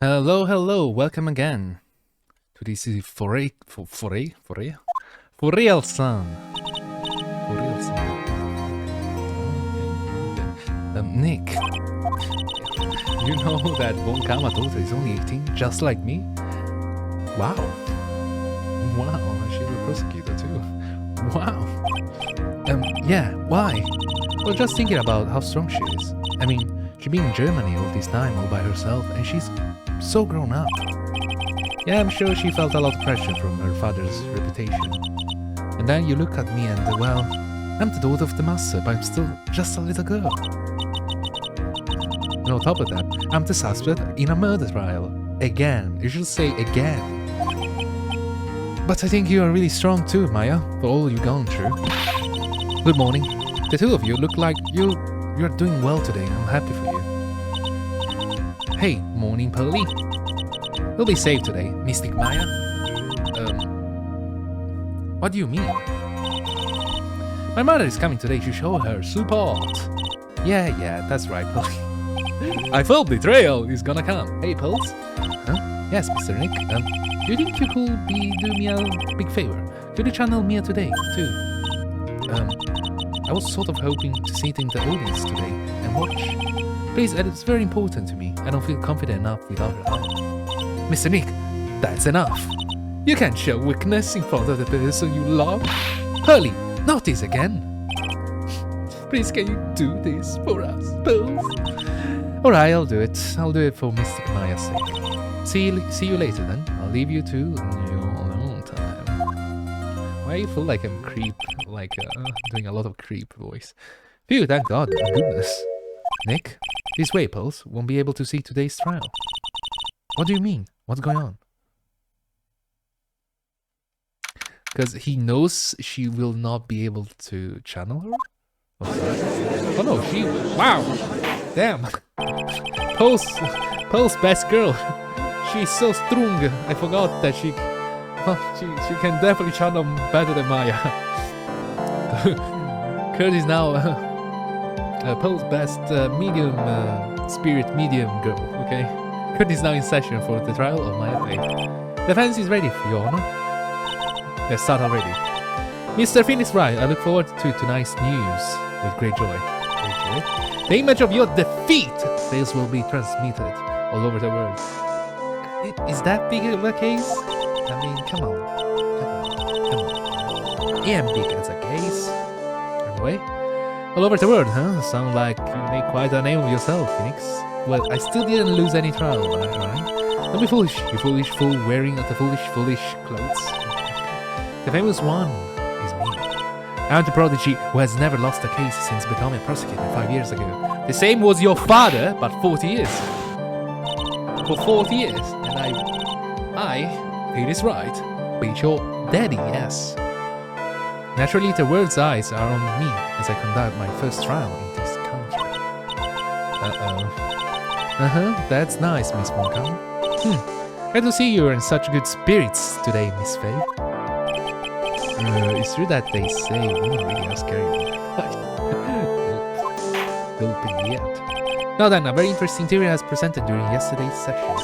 Hello, welcome again to this for real son. Nick, you know that Von Kama daughter is only 18, just like me? Wow, she's a prosecutor too. Wow. Yeah, why? Well, just thinking about how strong she is. I mean, she's been in Germany all this time all by herself, and she's so grown up. Yeah, I'm sure she felt a lot of pressure from her father's reputation. And then you look at me and, well, I'm the daughter of the master, but I'm still just a little girl. And on top of that, I'm the suspect in a murder trial. Again. You should say again. But I think you are really strong too, Maya, for all you've gone through. Good morning. The two of you look like you're doing well today. I'm happy for you. Hey, morning, Pearly. You'll be safe today, Mystic Maya. What do you mean? My mother is coming today to show her support. Yeah, that's right, Pearly. I felt betrayal is gonna come. Hey, Pulse. Huh? Yes, Mr. Nick. Do you think you could do me a big favor? Could you channel Mia today, too? I was sort of hoping to sit in the audience today and watch. Please, it's very important to me. I don't feel confident enough without her help. Mr. Nick, that's enough. You can't show weakness in front of the person you love. Hurley, not this again. Please, can you do this for us, please? Alright, I'll do it. I'll do it for Mystic Maya's sake. See you later then. I'll leave you to your own time. Why do you feel like I'm creep? Like doing a lot of creep voice. Phew, thank God. Goodness. Nick, this way, Pulse won't be able to see today's trial. What do you mean? What's going on? Because he knows she will not be able to channel her? Oh no, she... Wow! Damn! Pulse best girl. She's so strong. I forgot that she can definitely channel better than Maya. Kurt is now Pulse best medium spirit medium girl, okay? Kurt is now in session for the trial of Maya Fey. Defense is ready, for Your Honor. Let's start already. Mr. Phoenix Wright, I look forward to tonight's news with great joy. The image of your defeat, this will be transmitted all over the world. Is that big of a case? I mean, come on. It ain't big as a case. Anyway, all over the world, huh? Sound like you made quite a name of yourself, Phoenix. Well, I still didn't lose any trial, right? Don't be foolish, you foolish fool wearing the foolish clothes. The famous one is me. I'm the prodigy who has never lost a case since becoming a prosecutor 5 years ago. The same was your father, but 40 years. For 40 years, and I, Phoenix Wright, beat your daddy, yes. Naturally, the world's eyes are on me as I conduct my first trial in this country. That's nice, Miss Moncam. Glad to see you're in such good spirits today, Miss Faye. It's true that they say women really are scary. Don't think yet. Now then, a very interesting theory has presented during yesterday's session.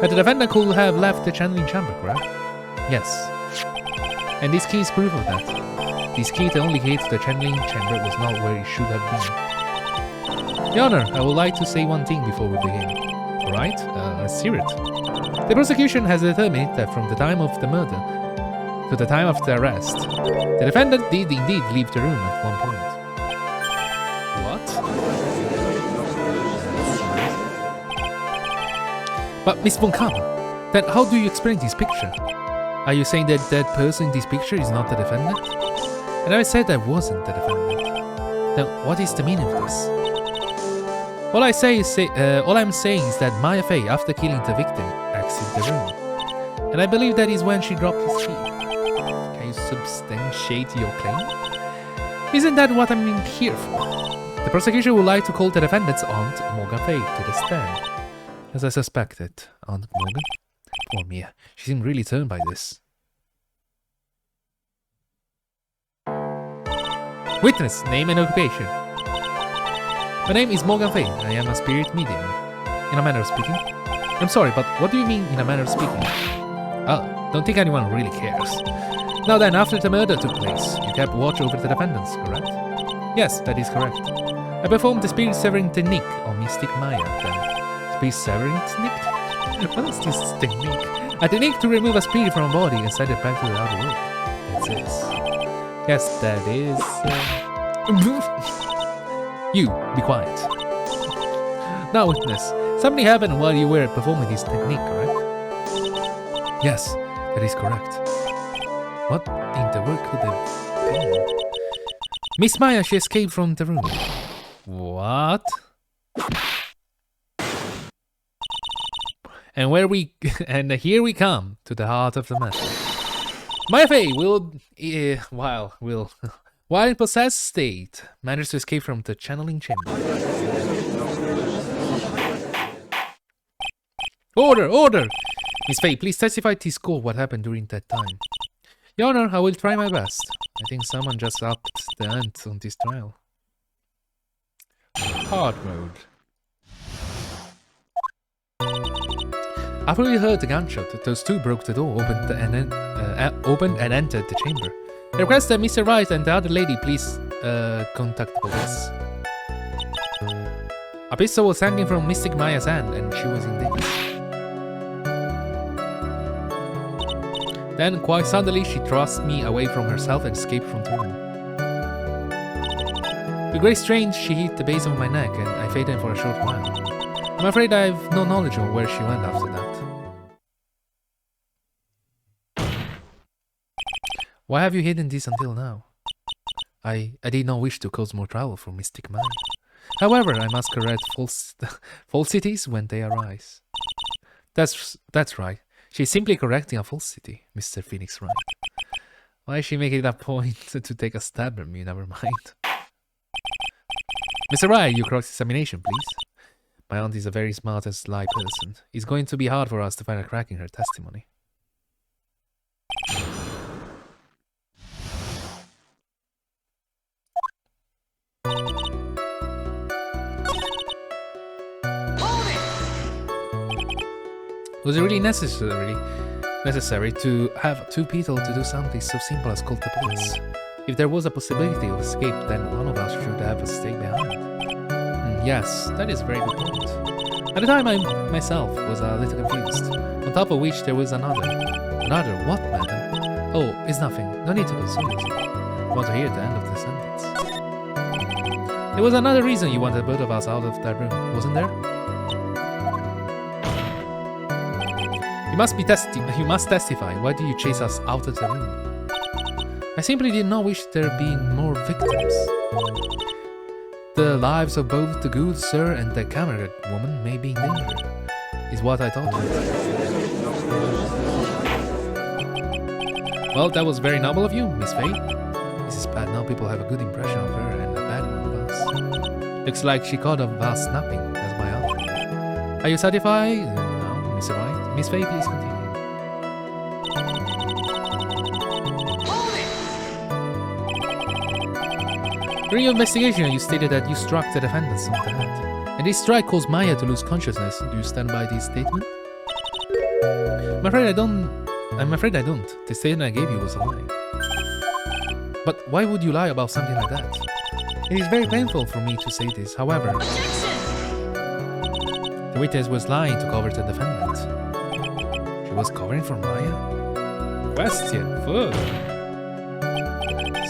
That the defendant could have left the channeling chamber, correct? Yes. And this key is proof of that. This key, the only key to the channeling chamber, was not where it should have been. Your Honor, I would like to say one thing before we begin. Alright? Let's hear it. The prosecution has determined that from the time of the murder to the time of the arrest, the defendant did indeed leave the room at one point. But Miss Von Kama, then how do you explain this picture? Are you saying that that person in this picture is not the defendant? And I said I wasn't the defendant. Then what is the meaning of this? All I'm saying is that Maya Fey, after killing the victim, exited the room. And I believe that is when she dropped his key. Can you substantiate your claim? Isn't that what I'm here for? The prosecution would like to call the defendant's aunt, Morgan Fey, to the stand. As I suspected, Aunt Morgan. Poor Mia, she seemed really turned by this. Witness, name and occupation. My name is Morgan Fay. I am a spirit medium. in a manner of speaking? I'm sorry, but what do you mean in a manner of speaking? Oh, don't think anyone really cares. Now then, after the murder took place, you kept watch over the defendants, correct? Yes, that is correct. I performed the spirit severing technique on Mystic Maya, then. Spirit severing technique? What is this technique? A technique to remove a spirit from a body and send it back to the outer world. That's it. Yes, that is... You, be quiet. Now witness, something happened while you were performing this technique, correct? Yes, that is correct. What in the world could have been? Miss Maya, she escaped from the room. What? And here we come to the heart of the matter. Maya Fey will, while in possessed state, managed to escape from the channeling chamber. Order! Order! Miss Fey, please testify to score what happened during that time. Your Honor, I will try my best. I think someone just upped the ante on this trial. Hard mode. After we heard the gunshot, those two broke the door, opened and entered the chamber. I request that Mr. Wright and the other lady please contact the police. A pistol was hanging from Mystic Maya's hand and she was in danger. Then, quite suddenly, she thrust me away from herself and escaped from the room. With great strength, she hit the base of my neck and I fainted for a short while. I'm afraid I have no knowledge of where she went after that. Why have you hidden this until now? I did not wish to cause more trouble for Mystic Maya. However, I must correct falsities when they arise. That's right. She's simply correcting a falsity, Mr. Phoenix Wright. Why is she making it a point to take a stab at me? Never mind. Mr. Wright, your cross-examination, please. My aunt is a very smart and sly person. It's going to be hard for us to find a crack in her testimony. Was it really necessary to have two people to do something so simple as call the police? If there was a possibility of escape, then one of us should have stayed behind. Yes, that is a very good point. At the time, I myself was a little confused. On top of which there was another. Another what, madam? Oh, it's nothing. No need to console yourself. I want to hear the end of the sentence. There was another reason you wanted both of us out of that room, wasn't there? You must testify. Why did you chase us out of the room? I simply did not wish there being more victims. The lives of both the good sir and the camera woman may be in danger, is what I thought. Well, that was very noble of you, Miss Fey. This is bad now. People have a good impression of her and a bad one of us. Looks like she caught of us snapping, as my aunt. Are you satisfied? No, Mr. Wright. Miss Fey, please continue. During your investigation, you stated that you struck the defendants on the head. And this strike caused Maya to lose consciousness. Do you stand by this statement? I'm afraid I don't. The statement I gave you was a lie. But why would you lie about something like that? It is very painful for me to say this, however. The witness was lying to cover the defendant. She was covering for Maya? Question. Fuck.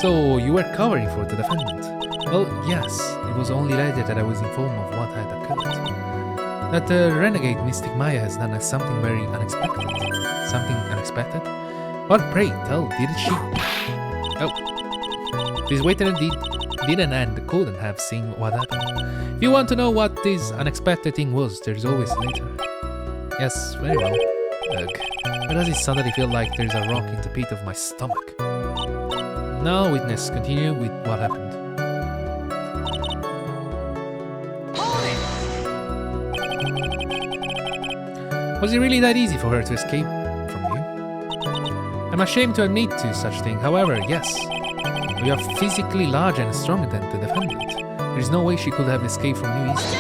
So, you were covering for the defendant? Well, yes. It was only later that I was informed of what had occurred. That the renegade Mystic Maya has done something very unexpected. Something unexpected? What, pray tell, did she? Oh. This waiter didn't and couldn't have seen what happened. If you want to know what this unexpected thing was, there's always later. Yes, very well. Ugh. Why does it suddenly feel like there's a rock in the pit of my stomach? Now, witness, continue with what happened. Was it really that easy for her to escape from you? I'm ashamed to admit to such thing. However, yes. You are physically larger and stronger than the defendant. There is no way she could have escaped from you easily.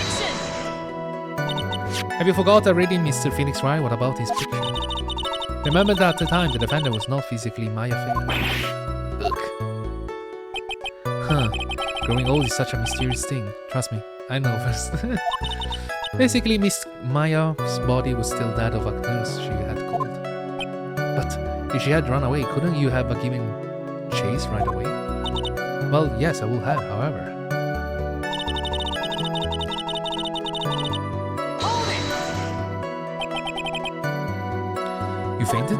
Have you forgot already, Mr. Phoenix Wright? What about his picture? Remember that at the time the defendant was not physically Maya Fey. Look. Huh. Growing old is such a mysterious thing. Trust me, I know first. Basically, Miss Maya's body was still that of a nurse she had called. But if she had run away, couldn't you have given chase right away? Well, yes, I will have, however. You fainted?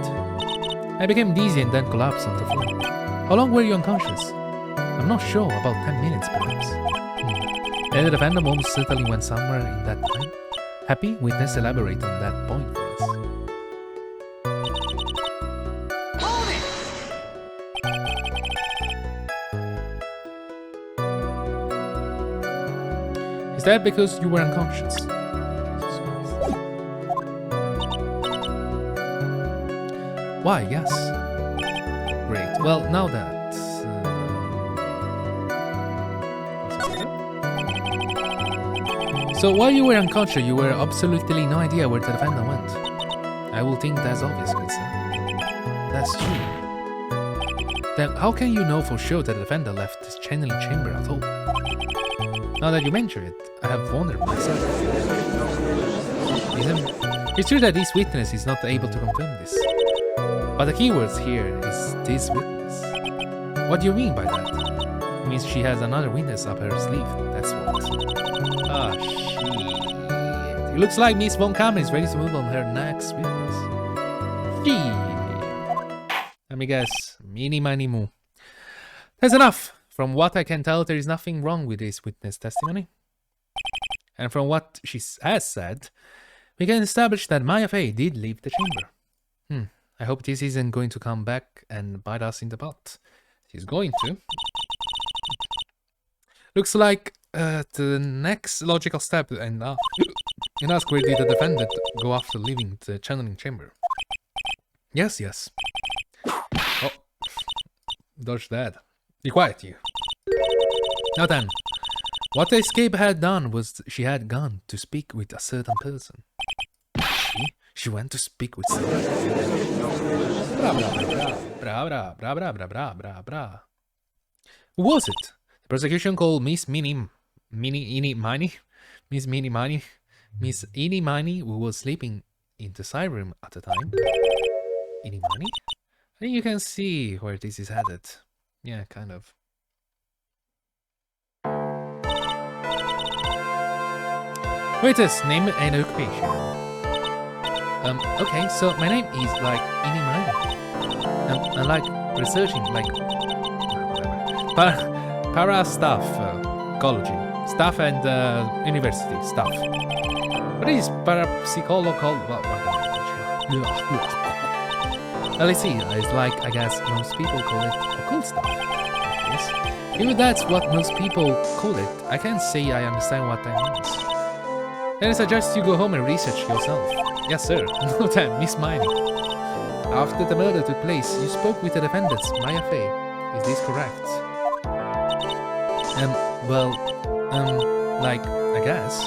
I became dizzy and then collapsed on the floor. How long were you unconscious? I'm not sure, about 10 minutes perhaps. And the defendant almost certainly went somewhere in that time. Happy? Witness elaborate on that point for us. Is that because you were unconscious? Why, yes. Great. Well, now that... So while you were unconscious, you were absolutely no idea where the defendant went. I will think that's obvious, good sir. That's true. Then how can you know for sure that the defendant left this channeling chamber at all? Now that you mention it, I have wondered myself. It's true that this witness is not able to confirm this. But the keywords here is this witness. What do you mean by that? It means she has another witness up her sleeve, that's what. Ah, shit. It looks like Miss Von Kamen is ready to move on her next witness. Shit. Let me guess. Meeny, miny, moo. That's enough. From what I can tell, there is nothing wrong with this witness testimony. And from what she has said, we can establish that Maya Fey did leave the chamber. I hope this isn't going to come back and bite us in the butt. She's going to. Looks like the next logical step and ask where did the defendant go after leaving the channeling chamber. Yes. Oh, dodge that. Be quiet, you. Now then, what the escape had done was she had gone to speak with a certain person. She went to speak with someone. Bra. Who was it? The prosecution called Miss Eeny Miny, who was sleeping in the side room at the time. Eeny Miny? I think you can see where this is headed. Yeah, kind of. Waiters, name and occupation. Okay, so my name is like Eeny Miny. I like researching like para staff, ecology, staff and university stuff. What is parapsychological? Let's see, it's like I guess most people call it occult stuff. If that's what most people call it, I can't say I understand what that means. Then I suggest you go home and research yourself. Yes, sir. No time, Miss Miney. After the murder took place, you spoke with the defendants, Maya Fey. Is this correct? Like, I guess.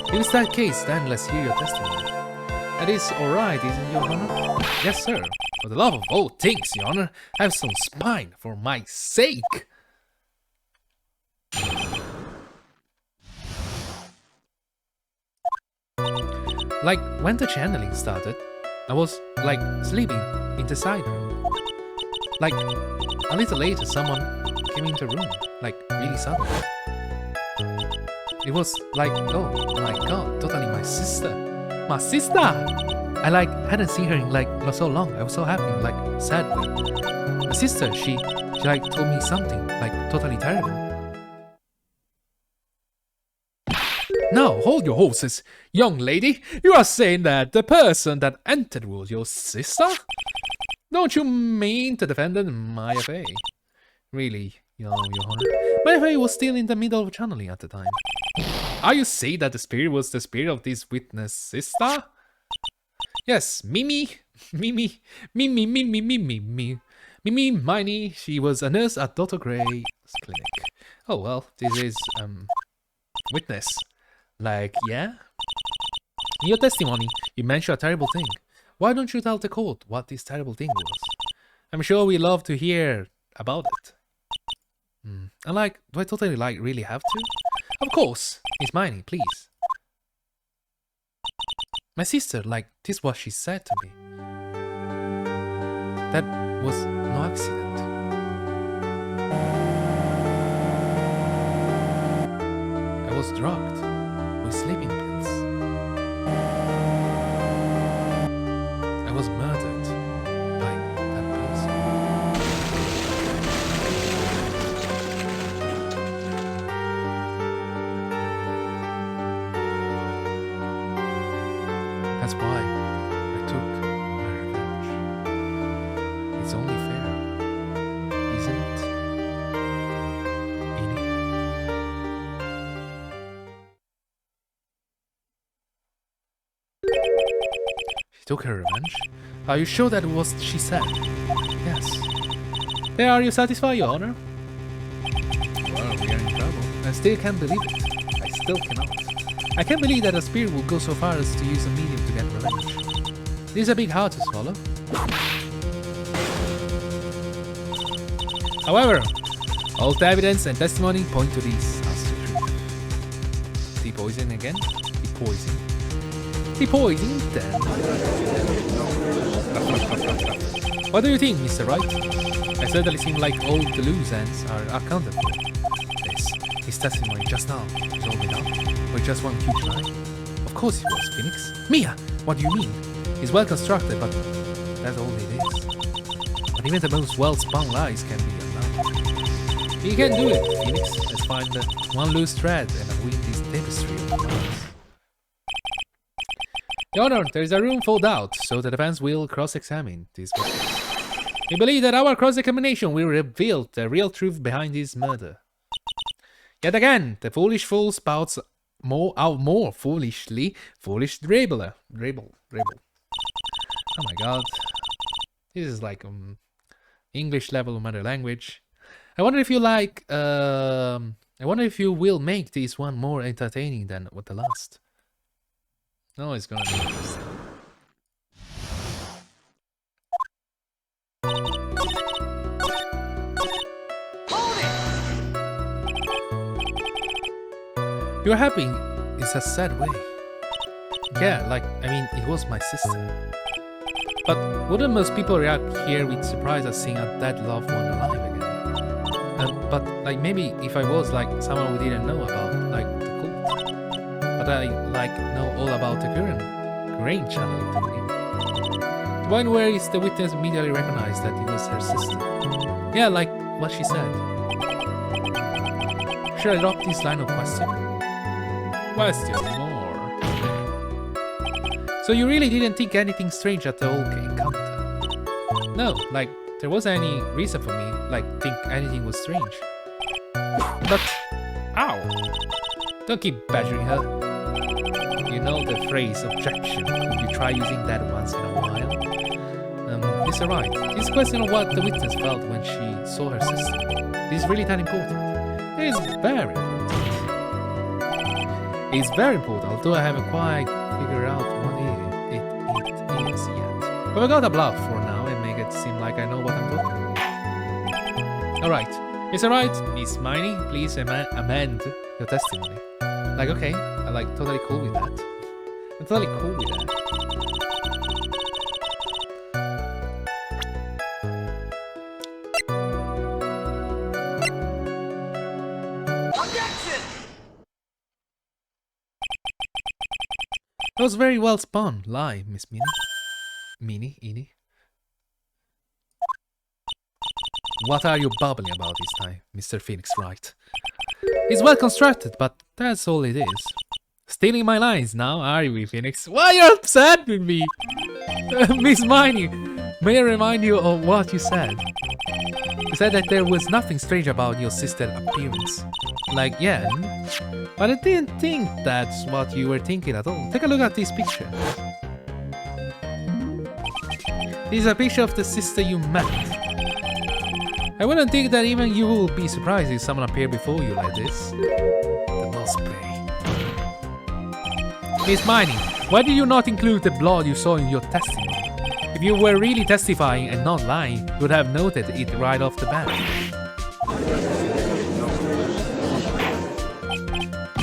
If it's that case, then let's hear your testimony. That is alright, isn't your honor? Yes, sir. For the love of all things, your honor, have some spine for my sake. Like, when the channeling started, I was, like, sleeping in the side room. Like, a little later, someone came into the room, like, really suddenly. It was like, oh my god, totally my sister. My sister! I, like, hadn't seen her in, like, not so long. I was so happy, like, sadly. My sister, she like, told me something, like, totally terrible. Now, hold your horses. Young lady, you are saying that the person that entered was your sister? Don't you mean the defendant, Maya Fey? Really, your honor? Maya Fey was still in the middle of channeling at the time. Are you saying that the spirit was the spirit of this witness sister? Yes, Mimi, Miney, she was a nurse at Dr. Gray's clinic. Oh well, this is, witness. Like, yeah? In your testimony, you mentioned a terrible thing. Why don't you tell the court what this terrible thing was? I'm sure we love to hear about it. And like, do I totally like really have to? Of course, Miss Miney, please. My sister, like, this is what she said to me. That was no accident. I was drugged with sleeping pills. I was murdered by that person. That's why I took my revenge. It's only fair, isn't it? Ini? She took her revenge? Are you sure that was what she said? Yes. There, are you satisfied, Your Honor? Well, we are in trouble. I still can't believe it. I still cannot. I can't believe that a spirit will go so far as to use a medium to get revenge. This is a big heart to swallow. However, all the evidence and testimony point to this as the truth. The poison again? The poison. The poison then. What do you think, Mr. Wright? I certainly seem like all the loose ends are accounted for. His testimony just now was all made up, or just one huge lie? Of course it was, Phoenix. Mia, what do you mean? He's well constructed, but that's all it is. But even the most well-spun lies can be unraveled. You can do it, Phoenix. Let's find the one loose thread and weave this tapestry of lies. Your Honor, there is a room for doubt, so the defense will cross-examine these witnesses. We believe that our cross-examination will reveal the real truth behind this murder. Yet again, the foolish fool spouts more foolish dribbler. Dribble. Oh my god. This is like English level mother language. I wonder if you like I wonder if you will make this one more entertaining than what the last. No, it's gonna be interesting. You're happy in a sad way. Yeah, like, I mean, it was my sister. But wouldn't most people react here with surprise at seeing a dead loved one alive again? But, like, maybe if I was, like, someone we didn't know about, like, the cult. But I, like, know all about the current grain channeling technique. The one where is the witness immediately recognized that it was her sister. Yeah, like what she said. Should I drop this line of question? Question more. So you really didn't think anything strange at the whole encounter? No, like, there wasn't any reason for me, like, think anything was strange. But, ow! Don't keep badgering her. You know the phrase objection. Would you try using that once in a while? Mr. Wright, this question of what the witness felt when she saw her sister is really that important. It is very important. It's very important, although I haven't quite figured out what it is yet. But we got a bluff for now and make it seem like I know what I'm talking about. Alright, Mr. Wright, Miss Miney, please amend your testimony. Like, okay, I'm like totally cool with that. I'm totally cool with that. That was very well spun. Lie, Miss Ini. What are you babbling about this time, Mr. Phoenix Wright? It's well constructed, but that's all it is. Stealing my lines now, are you, Phoenix? Why are you upset with me? Miss Miney, may I remind you of what you said? You said that there was nothing strange about your sister's appearance. Like, yeah, but I didn't think that's what you were thinking at all. Take a look at this picture. This is a picture of the sister you met. I wouldn't think that even you will be surprised if someone appeared before you like this. The mouse prey. Miss Miney, why did you not include the blood you saw in your testimony? If you were really testifying and not lying, you would have noted it right off the bat.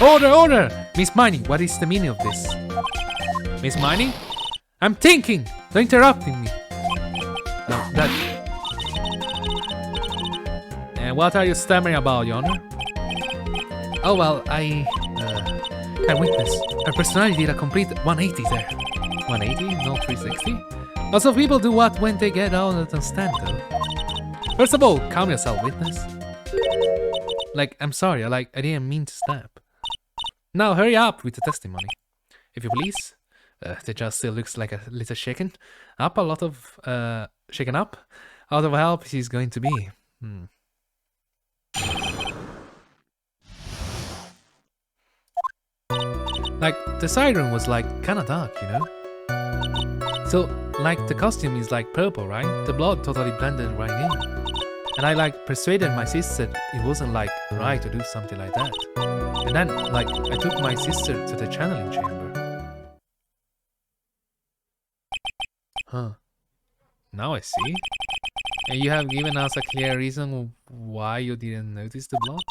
Order, order! Miss Miney, what is the meaning of this? Miss Miney? I'm thinking! Don't interrupting me. No, that... And what are you stammering about, Your Honor? Oh, well, I witness. Her personality did a complete 180 there. 180? Not 360? Lots of people do what when they get out on the stand, though. First of all, calm yourself, witness. Like, I'm sorry, I didn't mean to stab. Now, hurry up with the testimony. If you please. The judge still looks like a little shaken. Up, a lot of, shaken up. Out of help he's going to be. Like, the siren was like kinda dark, you know? So, like, the costume is like purple, right? The blood totally blended right in. And I like persuaded my sister it wasn't like right to do something like that. And then, like, I took my sister to the channeling chamber. Huh. Now I see. And you have given us a clear reason why you didn't notice the blood?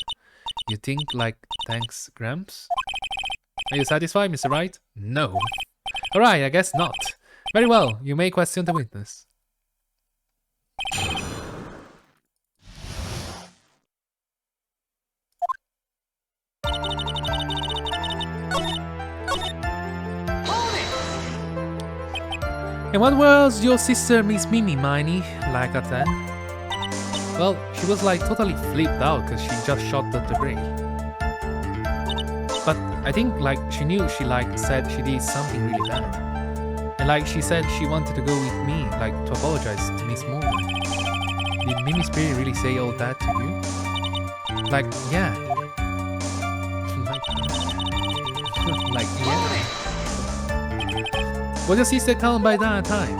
You think, like, thanks, Gramps? Are you satisfied, Mr. Wright? No. Alright, I guess not. Very well, you may question the witness. And what was your sister Miss Mimi Miney like at then? Well, she was like totally flipped out because she just shot Dr. Gray. But I think like she knew she like said she did something really bad. And like she said she wanted to go with me, like to apologize to Miss Morgan. Did Mimi Spirit really say all that to you? Like, yeah. like yeah. Was your sister calm by that time?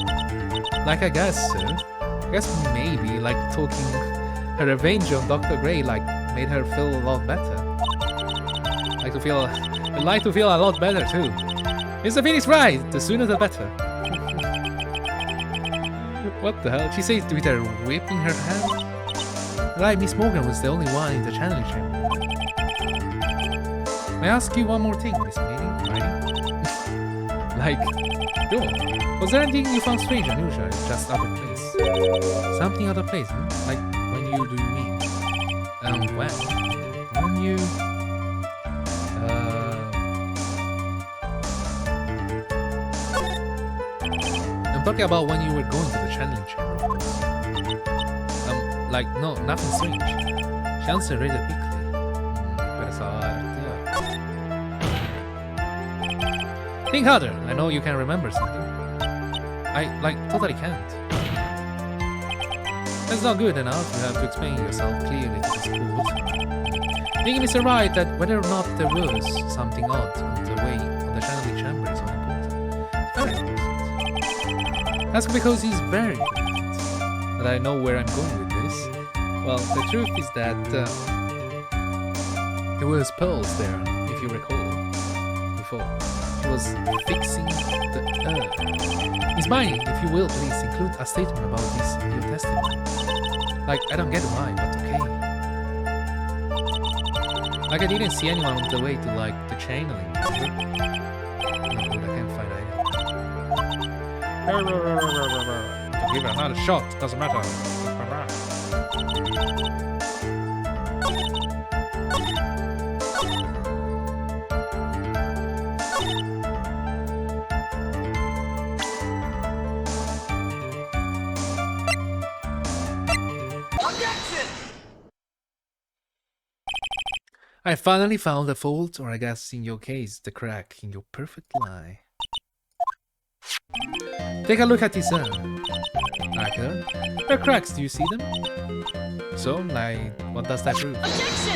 Like, I guess so. I guess maybe, like, talking her revenge on Dr. Gray, like, made her feel a lot better. I'd like to feel a lot better, too. Mr. Phoenix Wright, the sooner the better. What the hell? She said with her whipping her hand? Right, Miss Morgan was the only one in the channeling chamber. May I ask you one more thing, Miss Miney? Like, sure. Was there anything you found strange or unusual, just out of place? Something out of place, huh? Like, when you do you mean? When you... I'm talking about when you were going to the channeling chamber, of course. Like, no, nothing strange. She answered rather quickly. Think harder. I know you can remember something. I, like, totally can't. That's not good enough. You have to explain yourself clearly to this court. Thinking Mr. Wright that whether or not there was something odd on the way on the channeling chamber is all important. Very important. That's because he's very important. But I know where I'm going with this. Well, the truth is that there was pearls there, if you recall, before. She was fixing the earth. Miss Miney, if you will, please include a statement about this in your testimony. Like, I don't get why, but okay. Like, I didn't see anyone on the way to, like, the channeling. No good, I can't find anything. To give it another shot, doesn't matter. I finally found the fault, or I guess in your case, the crack in your perfect lie. Take a look at this Arthur. There are cracks, do you see them? So, like, what does that prove? Objection!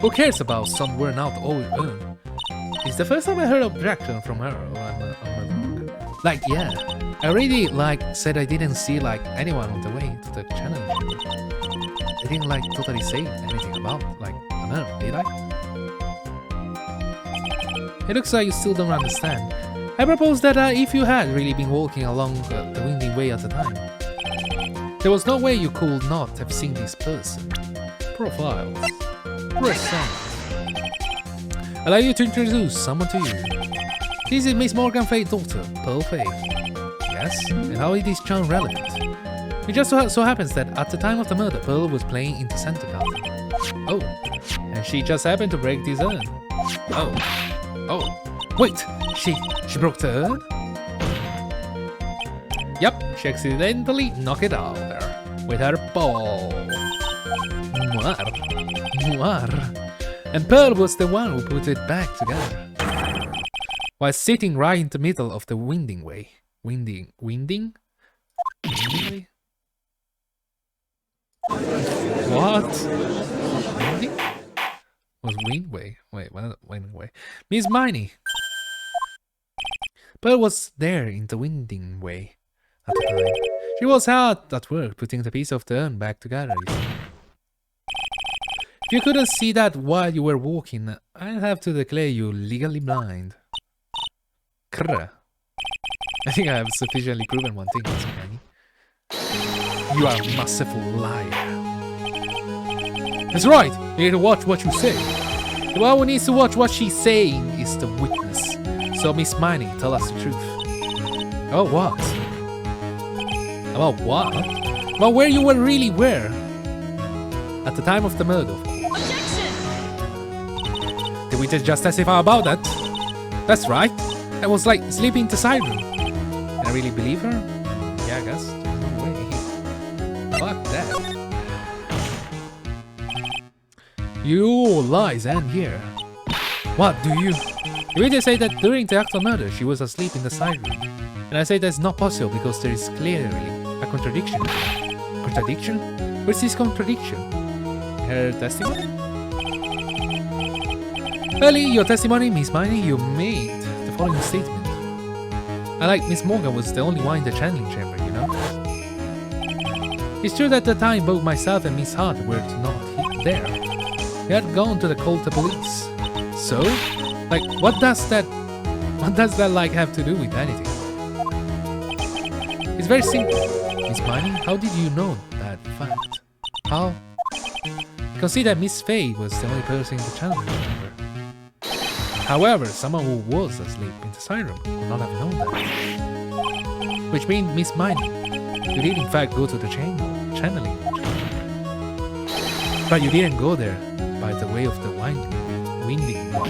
Who cares about some worn out old urn? It's the first time I heard objection from her, or I'm wrong. Like, yeah, I already, like, said I didn't see, like, anyone on the way to the channel. I didn't, like, totally say anything about, like, an urn, did I? It looks like you still don't understand. I propose that if you had really been walking along the winding way at the time, there was no way you could not have seen this person. Profiles. Present. Allow you to introduce someone to you. This is Miss Morgan Faye's daughter, Pearl Faye. Yes, and how is this charm relevant? It just so happens that at the time of the murder, Pearl was playing in the center garden. Oh, and she just happened to break this urn. Oh, wait, she broke the urn? Yep, she accidentally knocked it out there with her ball. Noir. And Pearl was the one who put it back together. While sitting right in the middle of the winding way. Winding way? What? Winding? Was windway? Wait, windway. Miss Miney. Pearl was there in the winding way at the time. She was hard at work putting the piece of the urn back together. If you couldn't see that while you were walking, I'd have to declare you legally blind. Krr. I think I have sufficiently proven one thing, Miss Miney. You are a merciful liar. That's right, you need to watch what you say. The one who needs to watch what she's saying is the witness. So, Miss Miney, tell us the truth. About what? About what? About where you really were. At the time of the murder, of course. Objection! The witness just testify about that. That's right. I was like sleeping in the side room. Can I really believe her? Yeah, I guess. No way. Fuck that. You lies and here. What do you? The witness say that during the actual murder she was asleep in the side room. And I say that's not possible because there is clearly a contradiction. Contradiction? Where's this contradiction? Her testimony? Early your testimony, Miss Miney, you made the following statement. I like Miss Morgan was the only one in the channeling chamber, you know? It's true that at the time both myself and Miss Hart were not there. We had gone to call the police. So, like, what does that like have to do with anything? It's very simple. Miss Miney, how did you know that fact? How? You can see that Miss Faye was the only person in the channeling chamber. However, someone who was asleep in the side room could not have known that. Which means, Miss Miney, you did in fact go to the channeling chamber. But you didn't go there by the way of the winding way.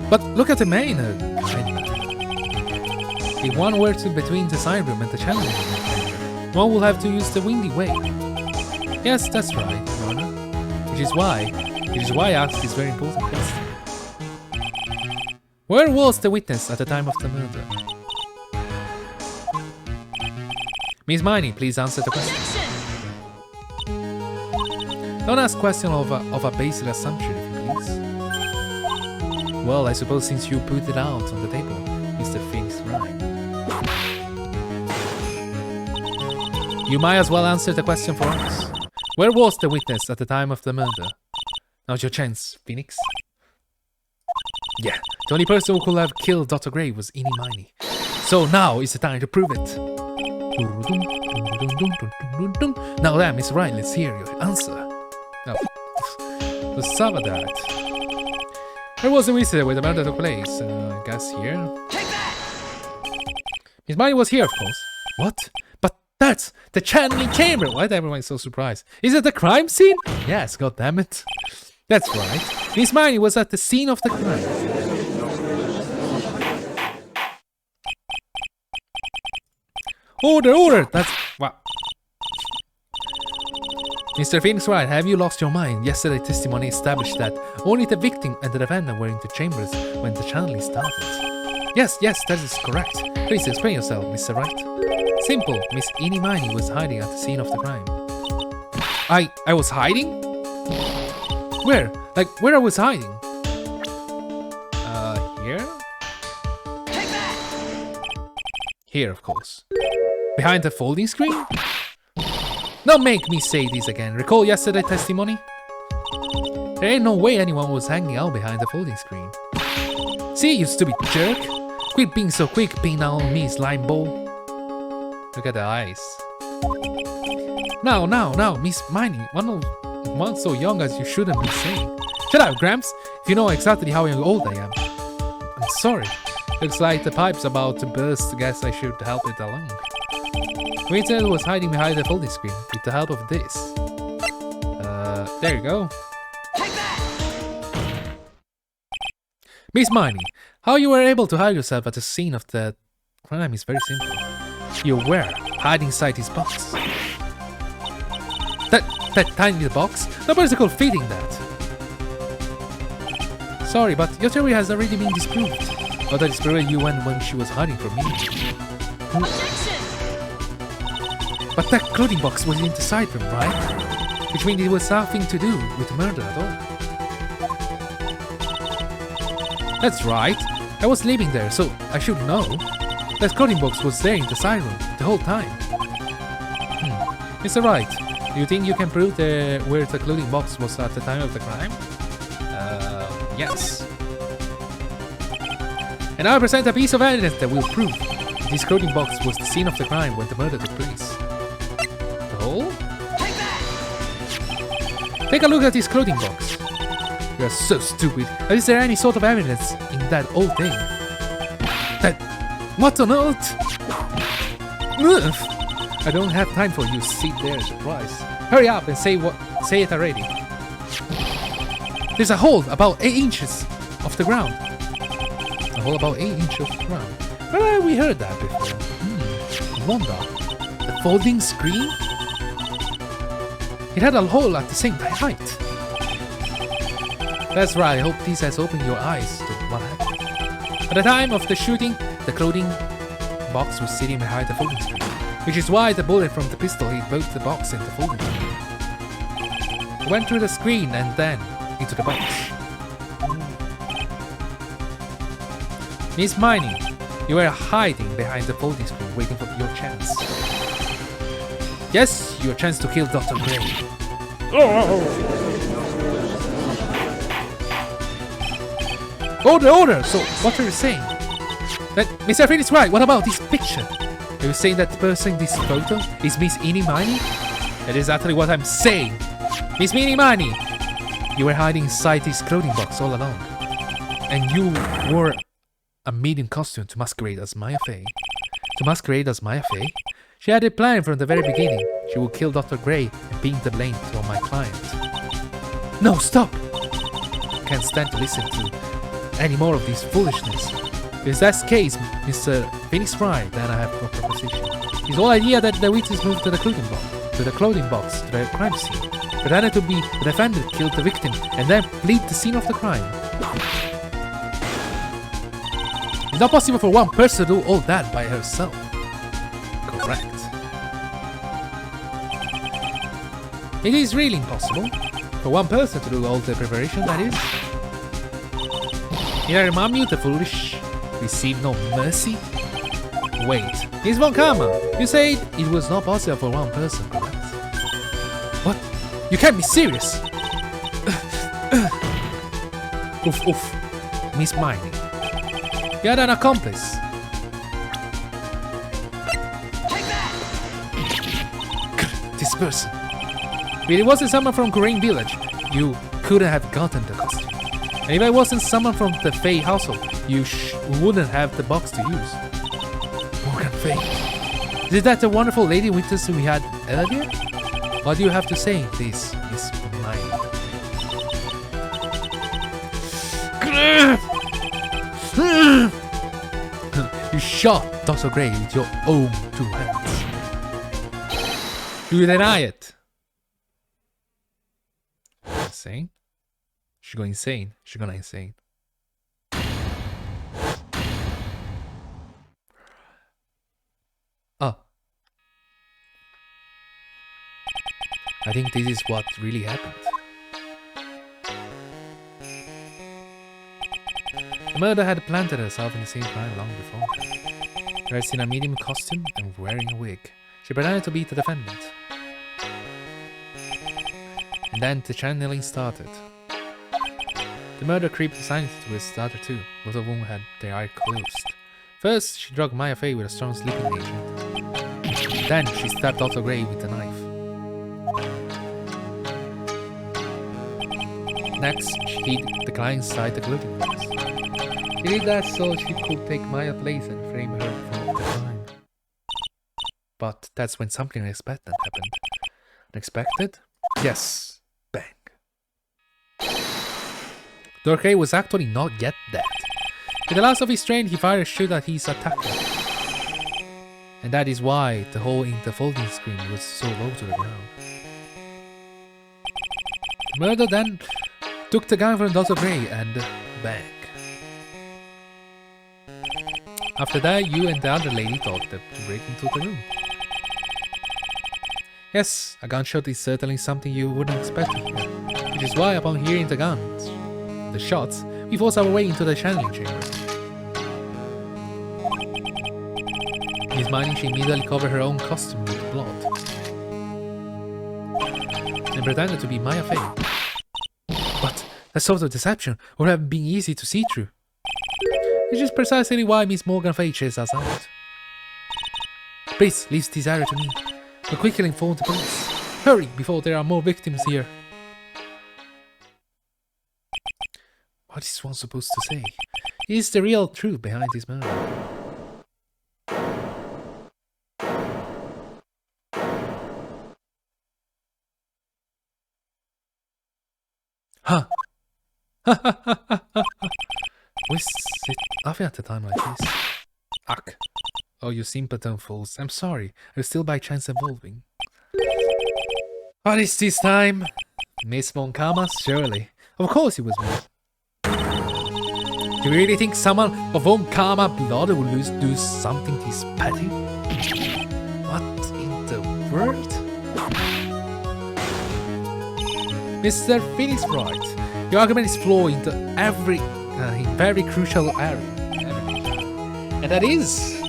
But look at the main if one were to between the side room and the channeling chamber, one will have to use the windy way. Yes, that's right, Your Honor. Which is why I asked this very important question. Where was the witness at the time of the murder? Miss Miney, please answer the question. Don't ask questions of a basic assumption, if you please. Well, I suppose since you put it out on the table, Mr. Phoenix Wright. You might as well answer the question for us. Where was the witness at the time of the murder? Now's your chance, Phoenix. Yeah, the only person who could have killed Dr. Gray was Eenie Miney. So now is the time to prove it. Now then, Miss Wright, let's hear your answer. Oh, the Savadat. Where was the wizard where the murder took place? I guess here. Take that! Miss Miney was here, of course. What? But that's the channeling chamber! Why is everyone so surprised? Is it the crime scene? Yes, goddammit. That's right. Miss Miney was at the scene of the crime. Order! That's... what? Mr. Phoenix Wright, have you lost your mind? Yesterday's testimony established that only the victim and the defendant were in the chambers when the channeling started. Yes, that is correct. Please explain yourself, Mr. Wright. Simple. Miss Eenie Miney was hiding at the scene of the crime. I was hiding? Where? Like, where I was hiding? Here? Take that! Here, of course. Behind the folding screen? Don't make me say this again. Recall yesterday's testimony? There ain't no way anyone was hanging out behind the folding screen. See, you stupid jerk. Quit being so quick, being on me, slime ball. Look at the eyes. Now, Miss Miney, one so young as you shouldn't be saying. Shut up, Gramps. If you know exactly how old I am. I'm sorry. Looks like the pipe's about to burst. Guess I should help it along. Waiter was hiding behind the folding screen with the help of this. There you go. Miss Miney, how you were able to hide yourself at the scene of the crime is very simple. You were hiding inside this box. That tiny box? Nobody's called feeding that. Sorry, but your theory has already been disproved. But that is where you went when she was hiding from me. Objection! But that clothing box was in the side room, right? Which means it was nothing to do with murder at all. That's right. I was living there, so I should know. That clothing box was there in the side room the whole time. Mr. Wright, do you think you can prove where the clothing box was at the time of the crime? Yes. And I present a piece of evidence that will prove that this clothing box was the scene of the crime when the murder took place. The hole? Take a look at this clothing box. You are so stupid. Is there any sort of evidence in that old thing? What on earth? Move! I don't have time for you to sit there surprised. Hurry up and say it already. There's a hole about 8 inches off the ground. A hole about 8 inches off the ground. Where have we heard that before? I wonder. The folding screen? It had a hole at the same height. That's right, I hope this has opened your eyes to what happened. At the time of the shooting, the clothing box was sitting behind the folding screen, which is why the bullet from the pistol hit both the box and the folding screen. It went through the screen and then into the box. Miss Miney, you were hiding behind the folding screen waiting for your chance. Yes, your chance to kill Dr. Gray. Order! So, what are you saying? That Mr. Phoenix Wright, what about this picture? Are you saying that the person in this photo is Miss Miney? That is exactly what I'm saying. Miss Miney, you were hiding inside this clothing box all along. And you wore a medium costume to masquerade as Maya Fey. She had a plan from the very beginning. She would kill Dr. Gray and pin the blame on my client. No, stop! I can't stand to listen to any more of this foolishness. If that's the case, Mr. Phoenix Wright, then I have a proposition. His whole idea that the witness moved to the clothing box, to the crime scene, pretended to be the defendant killed the victim, and then fled the scene of the crime. It's not possible for one person to do all that by herself. Correct. It is really impossible for one person to do all the preparation, that is. Did I remind you the foolish receive no mercy? Wait, Miss Von Karma, you said it was not possible for one person, correct? What? You can't be serious! Oof. Miss Miney. You had an accomplice. This person. If it wasn't someone from Green Village, you couldn't have gotten the costume. And if it wasn't someone from the Fey household, you wouldn't have the box to use. Morgan Fey. Is that the wonderful lady witness we had earlier? What do you have to say, please, Miss Miney? You shot Dr. Gray with your own 2 hands. You deny it. Insane? She go insane. She gonna insane. Oh. I think this is what really happened. The murderer had planted herself in the same crime long before. Dressed in a medium costume and wearing a wig, she pretended to be the defendant. And then the channeling started. The murder creeped silently towards the other two, both of whom had their eyes closed. First, she drugged Maya Fey with a strong sleeping agent. Then, she stabbed Dr. Gray with a knife. Next, she hid the client inside the clothing box. She did that so she could take Maya's place and frame her for the crime. But that's when something unexpected happened. Unexpected? Yes. Bang. Dr. Gray was actually not yet dead. In the last of his strength, he fired a shot at his attacker. And that is why the hole in the folding screen was so low to the ground. The murderer then took the gun from Dr. Gray and bang. After that, you and the other lady thought to break into the room. Yes, a gunshot is certainly something you wouldn't expect to hear, which is why upon hearing the shots, we forced our way into the channeling chamber. Miss Miney, she immediately covered her own costume with blood and pretended to be Maya Fey. But that sort of deception would have been easy to see through. Which is precisely why Miss Morgan Fay chased us out. Please, leave this area to me. But quickly inform the police. Hurry, before there are more victims here. What is one supposed to say? Is the real truth behind this murder? Huh? Was it laughing at a time like this? Ugh. Oh, you simpleton fools. I'm sorry. Are you still by chance evolving? What is this time? Miss Moncama? Surely. Of course it was me. Do you really think someone of Moncama blood would do something this petty? What in the world? Mr. Phoenix Wright, your argument is flawed into every very crucial area. And that is,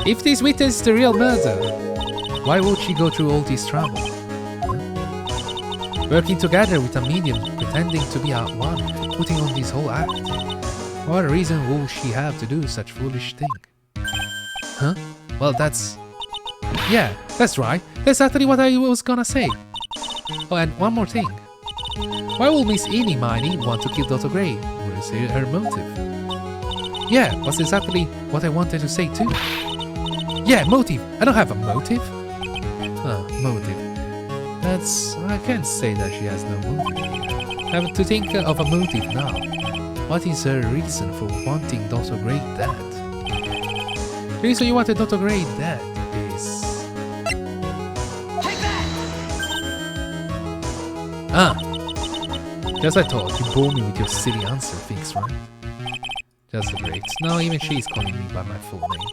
if this witness is the real murder, why would she go through all this trouble? Working together with a medium, pretending to be a one, putting on this whole act. What reason would she have to do such foolish thing? Huh? Well, that's... Yeah, that's right. That's exactly what I was gonna say. Oh, and one more thing. Why will Miss Eenie Miney want to kill Dr. Gray? Where's her motive? Yeah, that's exactly what I wanted to say too. Yeah, motive. I don't have a motive. Oh, motive. I can't say that she has no motive. I have to think of a motive now. What is her reason for wanting Dr. Gray dead? The reason you wanted Dr. Gray dead is... Ah! Just I thought, you bore me with your silly answer, Phoenix Wright. Just great. Now even she is calling me by my full name.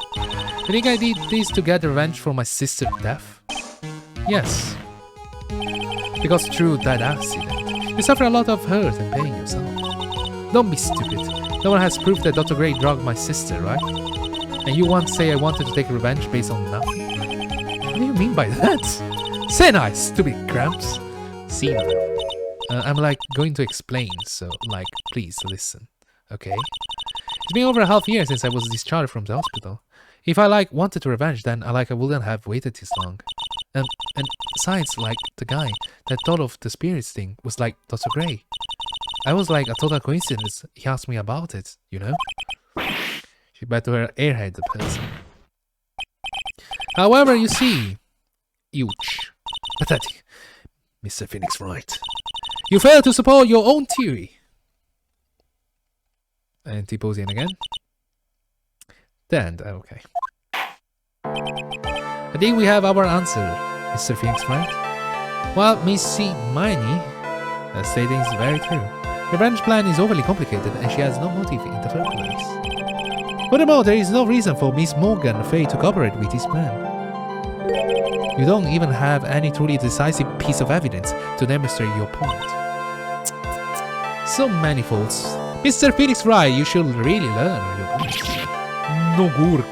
You think I did this to get revenge for my sister's death? Yes. Because through that accident, you suffer a lot of hurt and pain yourself. Don't be stupid. No one has proof that Dr. Gray drugged my sister, right? And you want to say I wanted to take revenge based on nothing? What do you mean by that? Say nice, stupid cramps. See now. I'm going to explain, so please listen, okay? It's been over a half year since I was discharged from the hospital. If I wanted to revenge, then I wouldn't have waited this long. And besides, the guy that thought of the spirits thing was Dr. Gray. I was a total coincidence. He asked me about it, you know? She bet to her airhead the person. However, you see, huge, pathetic, Mr. Phoenix Wright. You fail to support your own theory. And T-posing again. Then, okay. I think we have our answer, Mr. Phoenix Wright. Well, Missy Miney, stating is very true. The revenge plan is overly complicated and she has no motive in the first place. Furthermore, there is no reason for Miss Morgan Fay to cooperate with this plan. You don't even have any truly decisive piece of evidence to demonstrate your point. So many faults. Mr. Phoenix Wright, you should really learn your points. Nogurk.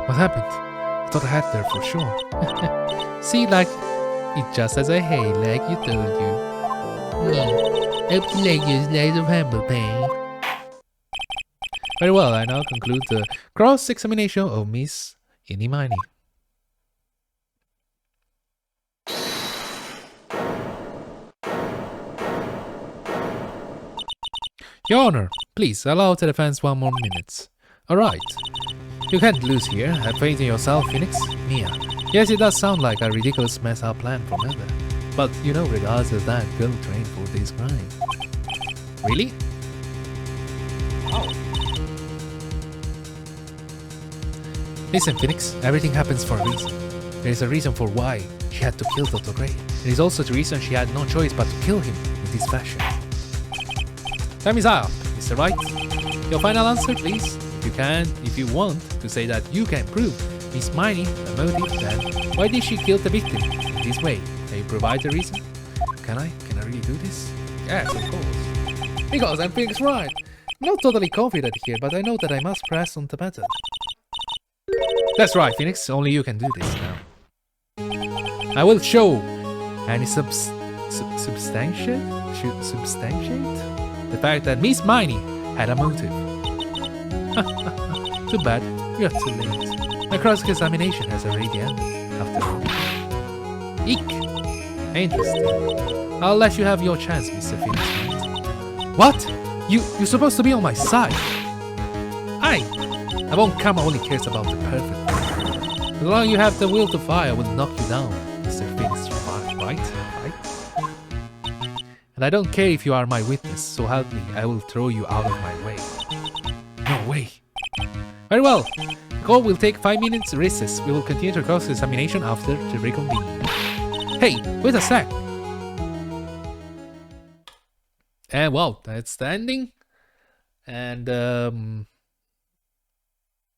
What happened? I thought I had there for sure. See, It's just as I hate, like you told you. Hope to like you slice of humble pie. Very well, I now conclude the cross-examination of Miss Inimini. Your Honor, please allow the defense 1 more minute. Alright. You can't lose here. Have faith in yourself, Phoenix. Mia. Yes, it does sound like a ridiculous mess up plan from Heather. But you know, regardless of that, go train for this crime. Really? Wow. Listen, Phoenix, everything happens for a reason. There is a reason for why she had to kill Dr. Gray. There is also the reason she had no choice but to kill him in this fashion. Time is up, Mr. Wright. Your final answer, please. If you want to say that you can prove Miss Miney a motive, then why did she kill the victim in this way? Can you provide the reason? Can I really do this? Yes, of course. Because I'm Phoenix Wright. I'm not totally confident here, but I know that I must press on the matter. That's right, Phoenix. Only you can do this now. I will show any substantiate the fact that Miss Miney had a motive. Too bad, you're too late. My cross-examination has already ended, after all. Eek! Interesting. I'll let you have your chance, Mr. Phoenix Wright. What? You're supposed to be on my side. A bone karma only cares about the perfect. As long as you have the will to fight, I will knock you down, Mr. Phoenix Wright? And I don't care if you are my witness, so help me, I will throw you out of my way. No way. Very well. The court will take 5 minutes recess. We will continue the cross-examination after to reconvene. Hey, wait a sec. And well, that's the ending. And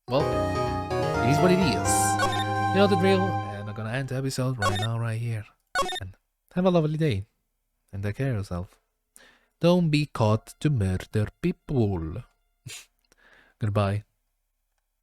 well, it is what it is. You know the drill, and I'm gonna end the episode right now, right here. And have a lovely day. And take care of yourself. Don't be caught to murder people. Goodbye.